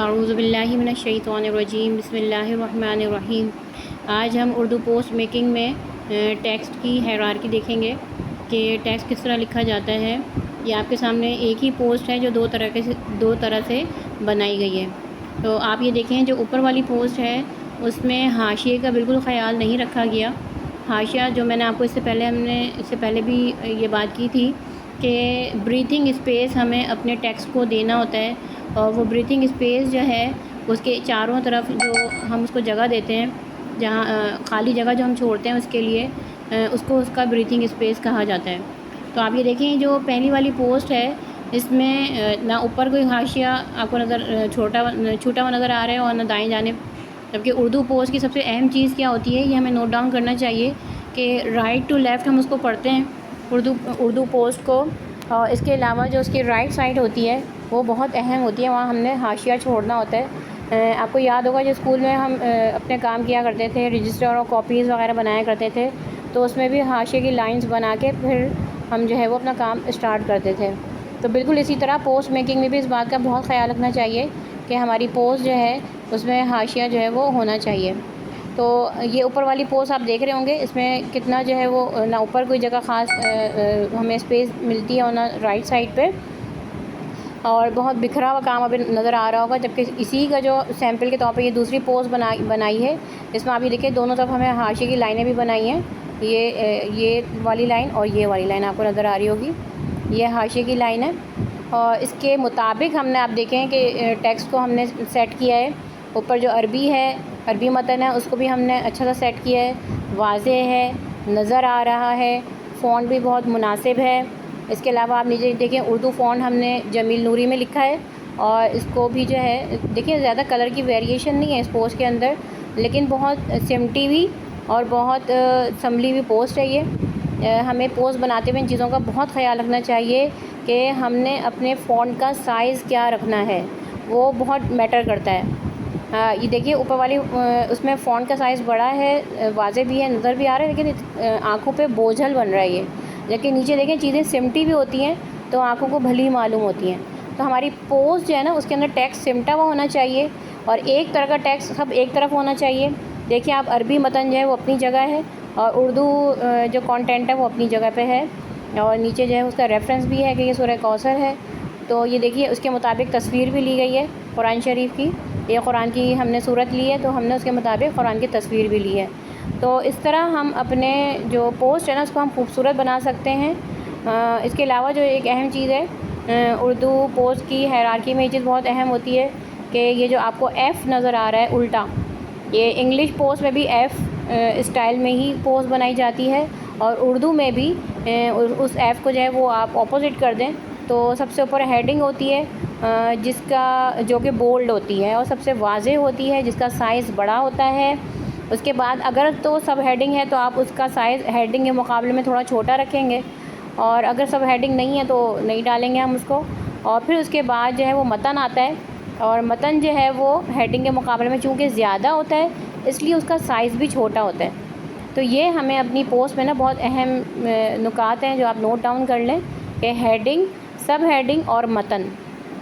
अऊज़ु बिल्लाहि मिनश्शैतानिर्रजीम बिस्मिल्लाहिर्रहमानिर्रहीम। आज हम उर्दू पोस्ट मेकिंग में टेक्स्ट की हायरार्की देखेंगे कि टेक्स्ट किस तरह लिखा जाता है। ये आपके सामने एक ही पोस्ट है जो दो तरह से बनाई गई है। तो आप ये देखें, जो ऊपर वाली पोस्ट है उसमें हाशिए का बिल्कुल ख़याल नहीं रखा गया। हाशिया जो मैंने आपको इससे पहले भी ये बात की थी कि ब्रीथिंग स्पेस हमें अपने टेक्स्ट को देना होता है, और वो ब्रीथिंग स्पेस जो है उसके चारों तरफ जो हम उसको जगह देते हैं, जहाँ खाली जगह जो हम छोड़ते हैं उसके लिए उसका ब्रीथिंग स्पेस कहा जाता है। तो आप ये देखें, जो पहली वाली पोस्ट है इसमें ना ऊपर कोई हाशिया आपको छूटा हुआ नज़र आ रहा है और ना दाएं जानिब। जबकि उर्दू पोस्ट की सबसे अहम चीज़ क्या होती है, ये हमें नोट डाउन करना चाहिए कि राइट टू लेफ़्ट हम उसको पढ़ते हैं उर्दू पोस्ट को। और इसके अलावा जो उसकी राइट साइड होती है वो बहुत अहम होती है, वहाँ हमने हाशिया छोड़ना होता है। आपको याद होगा जो स्कूल में हम अपने काम किया करते थे, रजिस्टर और कॉपीज़ वगैरह बनाया करते थे, तो उसमें भी हाशिए की लाइंस बना के फिर हम जो है वो अपना काम स्टार्ट करते थे। तो बिल्कुल इसी तरह पोस्ट मेकिंग में भी इस बात का बहुत ख्याल रखना चाहिए कि हमारी पोस्ट जो है उसमें हाशिया जो है वो होना चाहिए। तो ये ऊपर वाली पोस्ट आप देख रहे होंगे, इसमें कितना जो है वो ना ऊपर कोई जगह ख़ास हमें स्पेस मिलती है और ना राइट साइड पे, और बहुत बिखरा हुआ काम अभी नज़र आ रहा होगा। जबकि इसी का जो सैम्पल के तौर पे ये दूसरी पोस्ट बनाई है, इसमें आप ये देखिए दोनों तरफ हमें हाशिए की लाइनें भी बनाई हैं। ये वाली लाइन और ये वाली लाइन आपको नज़र आ रही होगी, ये हाशिए की लाइन है। और इसके मुताबिक हमने आप देखें कि टेक्स्ट को हमने सेट किया है। ऊपर जो अरबी मतन है उसको भी हमने अच्छा सा सेट किया है, वाज़े है, नज़र आ रहा है, फ़ॉन्ट भी बहुत मुनासिब है। इसके अलावा आप नीचे देखिए उर्दू फ़ॉन्ट हमने जमील नूरी में लिखा है, और इसको भी जो है देखिए ज़्यादा कलर की वेरिएशन नहीं है इस पोस्ट के अंदर, लेकिन बहुत सिमटी हुई और बहुत संभली हुई पोस्ट है ये। हमें पोस्ट बनाते हुए इन चीज़ों का बहुत ख्याल रखना चाहिए कि हमने अपने फ़ॉन्ट का साइज़ क्या रखना है, वो बहुत मैटर करता है। ये देखिए ऊपर वाली उसमें फ़ॉन्ट का साइज़ बड़ा है, वाज़े भी है, नज़र भी आ रहा है, लेकिन आँखों पे बोझल बन रहा है ये। जबकि नीचे देखें चीज़ें सिमटी भी होती हैं तो आँखों को भली मालूम होती हैं। तो हमारी पोस्ट जो है ना उसके अंदर टेक्स्ट सिमटा हुआ होना चाहिए, और एक तरह का टेक्स्ट सब एक तरफ होना चाहिए। देखिए आप अरबी मतन जो है वो अपनी जगह है, और उर्दू जो कंटेंट है वो अपनी जगह पे है, और नीचे जो है उसका रेफरेंस भी है कि ये सूरह कौसर है। तो ये देखिए उसके मुताबिक तस्वीर भी ली गई है कुरान शरीफ की, ये कुरान की हमने सूरत ली है तो हमने उसके मुताबिक कुरान की तस्वीर भी ली है। तो इस तरह हम अपने जो पोस्ट है ना उसको हम खूबसूरत बना सकते हैं। इसके अलावा जो एक अहम चीज़ है उर्दू पोस्ट की हायरार्की में, ये चीज़ बहुत अहम होती है कि ये जो आपको एफ़ नज़र आ रहा है उल्टा, ये इंग्लिश पोस्ट में भी एफ़ स्टाइल में ही पोस्ट बनाई जाती है, और उर्दू में भी उस एफ़ को जो है वो आप ऑपोजिट कर दें तो सबसे ऊपर हेडिंग होती है जिसका जो कि बोल्ड होती है और सबसे वाज़े होती है, जिसका साइज़ बड़ा होता है। उसके बाद अगर तो सब हेडिंग है तो आप उसका साइज़ हेडिंग के मुकाबले में थोड़ा छोटा रखेंगे, और अगर सब हेडिंग नहीं है तो नहीं डालेंगे हम उसको। और फिर उसके बाद जो है वो मतन आता है, और मतन जो है वो हेडिंग के मुकाबले में चूँकि ज़्यादा होता है इसलिए उसका साइज़ भी छोटा होता है। तो ये हमें अपनी पोस्ट में ना बहुत अहम नुकात हैं जो आप नोट डाउन कर लें कि हेडिंग, सब हेडिंग और मतन,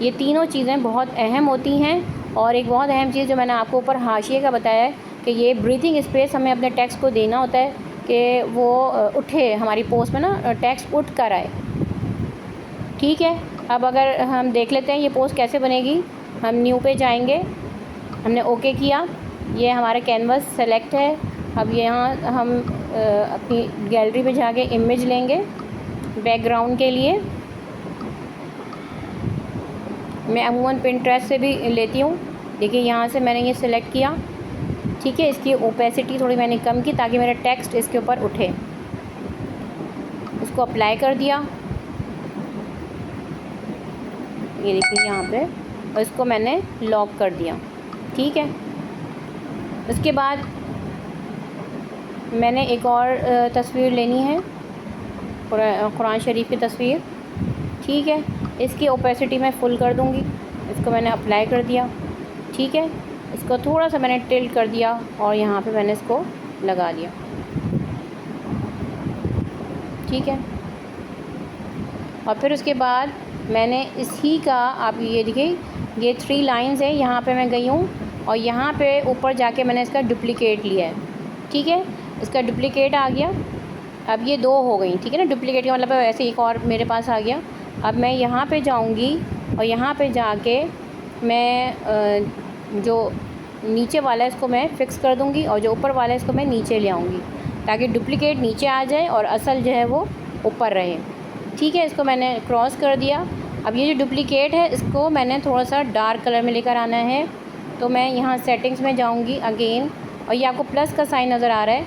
ये तीनों चीज़ें बहुत अहम होती हैं। और एक बहुत अहम चीज़ जो मैंने आपको ऊपर हाशिए का बताया है कि ये ब्रीथिंग स्पेस हमें अपने टेक्स्ट को देना होता है कि वो उठे, हमारी पोस्ट में ना टेक्स्ट उठ कर आए। ठीक है, अब अगर हम देख लेते हैं ये पोस्ट कैसे बनेगी। हम न्यू पे जाएंगे, हमने ओके किया, ये हमारा कैनवस सेलेक्ट है। अब यहाँ हम अपनी गैलरी पे जाके इमेज लेंगे बैकग्राउंड के लिए। मैं अमूमन पिंटरेस्ट से भी लेती हूँ। देखिए यहाँ से मैंने ये सिलेक्ट किया, ठीक है। इसकी ओपेसिटी थोड़ी मैंने कम की ताकि मेरा टेक्स्ट इसके ऊपर उठे। इसको अप्लाई कर दिया, ये देखिए यहाँ पे, और इसको मैंने लॉक कर दिया, ठीक है। उसके बाद मैंने एक और तस्वीर लेनी है, कुरान शरीफ की तस्वीर, ठीक है। इसकी ओपेसिटी मैं फुल कर दूँगी। इसको मैंने अप्लाई कर दिया, ठीक है। इसको थोड़ा सा मैंने टिल्ट कर दिया और यहाँ पे मैंने इसको लगा दिया, ठीक है। और फिर उसके बाद मैंने इसी का, आप ये देखिए ये 3 लाइंस है, यहाँ पे मैं गई हूँ और यहाँ पे ऊपर जाके मैंने इसका डुप्लिकेट लिया है, ठीक है। इसका डुप्लिकेट आ गया। अब ये 2 हो गई, ठीक है ना। डुप्लिकेट का मतलब ऐसे एक और मेरे पास आ गया। अब मैं यहाँ पे जाऊँगी और यहाँ पे जाके मैं जो नीचे वाला है इसको मैं फ़िक्स कर दूँगी और जो ऊपर वाला है इसको मैं नीचे ले आऊँगी, ताकि डुप्लिकेट नीचे आ जाए और असल जो है वो ऊपर रहे, ठीक है। इसको मैंने क्रॉस कर दिया। अब ये जो डुप्लिकेट है इसको मैंने थोड़ा सा डार्क कलर में लेकर आना है, तो मैं यहाँ सेटिंग्स में जाऊँगी अगेन, और ये आपको प्लस का साइन नज़र आ रहा है,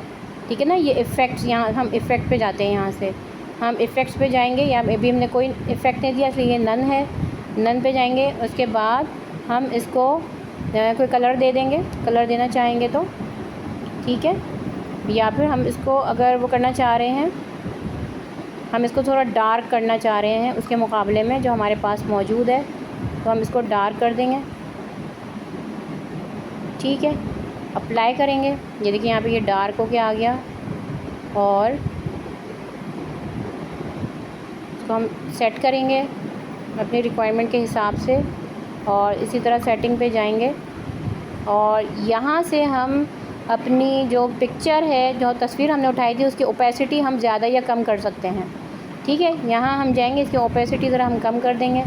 ठीक है ना। ये इफ़ेक्ट्स, यहाँ हम इफ़ेक्ट पे जाते हैं, यहाँ से हम इफ़ेक्ट्स पे जाएंगे। या अभी हमने कोई इफ़ेक्ट नहीं दिया इसलिए ये नन है, नन पे जाएंगे। उसके बाद हम इसको कोई कलर दे देंगे, कलर देना चाहेंगे तो, ठीक है। या फिर हम इसको अगर वो करना चाह रहे हैं, हम इसको थोड़ा डार्क करना चाह रहे हैं उसके मुकाबले में जो हमारे पास मौजूद है, तो हम इसको डार्क कर देंगे, ठीक है। अप्लाई करेंगे, ये देखिए यहाँ पे ये डार्क हो के आ गया। और इसको हम सेट करेंगे अपनी रिक्वायरमेंट के हिसाब से, और इसी तरह सेटिंग पे जाएंगे और यहाँ से हम अपनी जो पिक्चर है, जो तस्वीर हमने उठाई थी, उसकी ओपेसिटी हम ज़्यादा या कम कर सकते हैं, ठीक है। यहाँ हम जाएंगे, इसकी ओपेसिटी ज़रा हम कम कर देंगे,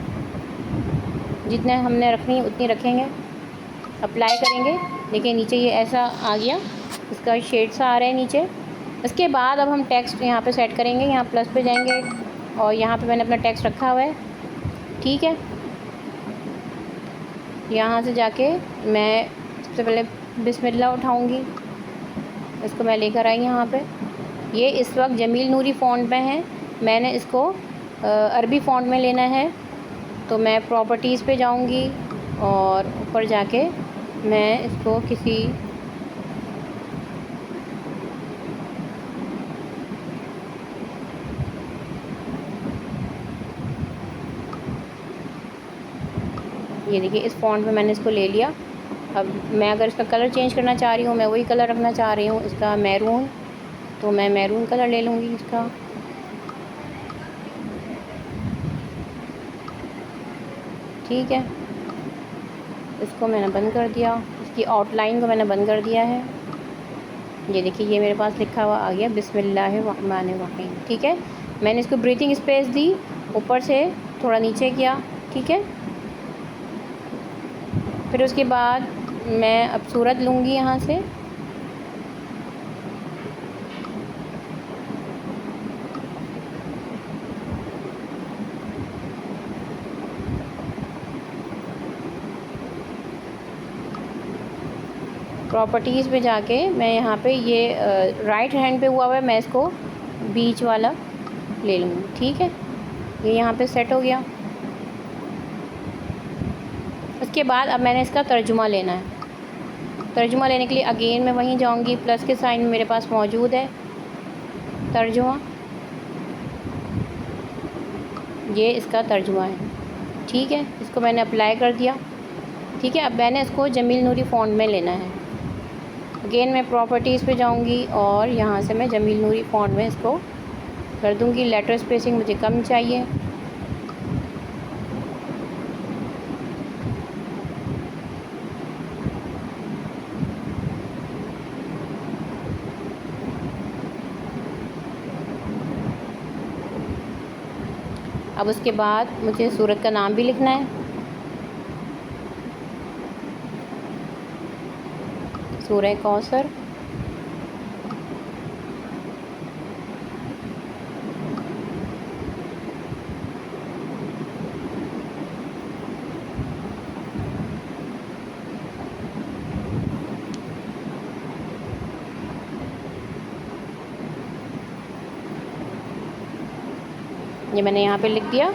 जितने हमने रखनी है उतनी रखेंगे। अप्लाई करेंगे, देखिए नीचे ये ऐसा आ गया, इसका शेड सा आ रहा है नीचे। इसके बाद अब हम टेक्स्ट यहाँ पे सेट करेंगे, यहाँ प्लस पे जाएंगे और यहाँ पे मैंने अपना टेक्स्ट रखा हुआ है, ठीक है। यहाँ से जाके मैं सबसे पहले बिस्मिल्लाह उठाऊँगी, इसको मैं लेकर आई यहाँ पे। ये इस वक्त जमील नूरी फ़ॉन्ट में है, मैंने इसको अरबी फ़ॉन्ट में लेना है, तो मैं प्रॉपर्टीज़ पे जाऊँगी और ऊपर जाके मैं इसको किसी ये देखिए इस फ़ॉन्ट में मैंने इसको ले लिया। अब मैं अगर इसका कलर चेंज करना चाह रही हूँ, मैं वही कलर रखना चाह रही हूँ इसका मैरून, तो मैं मैरून कलर ले लूँगी इसका, ठीक है। इसको मैंने बंद कर दिया, इसकी आउटलाइन को मैंने बंद कर दिया है। ये देखिए ये मेरे पास लिखा हुआ आ गया बिस्मिल्लाहिर्रहमानिर्रहीम, ठीक है। मैंने इसको ब्रीथिंग स्पेस दी, ऊपर से थोड़ा नीचे किया, ठीक है। फिर उसके बाद मैं अब सूरत लूँगी यहाँ से, प्रॉपर्टीज़ पे जाके मैं यहाँ पे ये राइट हैंड पे हुआ है, मैं इसको बीच वाला ले लूँगी, ठीक है। ये यहाँ पे सेट हो गया। उसके बाद अब मैंने इसका तर्जुमा लेना है। तर्जुमा लेने के लिए अगेन मैं वहीं जाऊँगी, प्लस के साइन मेरे पास मौजूद है, तर्जुमा, ये इसका तर्जुमा है, ठीक है। इसको मैंने अप्लाई कर दिया, ठीक है। अब मैंने इसको जमील नूरी फ़ॉन्ट में लेना है। अगेन मैं प्रॉपर्टीज़ पे जाऊँगी और यहाँ से मैं जमील नूरी फ़ॉन्ट में इसको कर दूँगी। लेटर स्पेसिंग मुझे कम चाहिए, अब उसके बाद मुझे सूरत का नाम भी लिखना है, सूरह कौसर, ये मैंने यहाँ पे लिख दिया,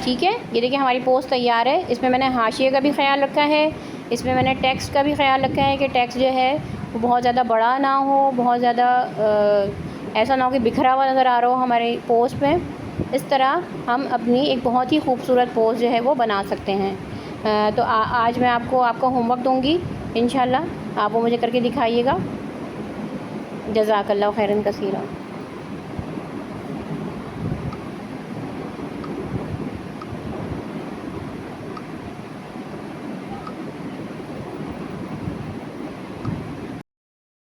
ठीक है। ये देखिए हमारी पोस्ट तैयार है। इसमें मैंने हाशिए का भी ख्याल रखा है, इसमें मैंने टेक्स्ट का भी ख्याल रखा है कि टेक्स्ट जो है वो बहुत ज़्यादा बड़ा ना हो, बहुत ज़्यादा ऐसा ना हो कि बिखरा हुआ नज़र आ रहा हो हमारे पोस्ट में। इस तरह हम अपनी एक बहुत ही खूबसूरत पोस्ट जो है वो बना सकते हैं। तो आज मैं आपको होमवर्क दूँगी, इंशाल्लाह आप वो मुझे करके दिखाइएगा। जज़ाकल्लाह खैरन कसीरा।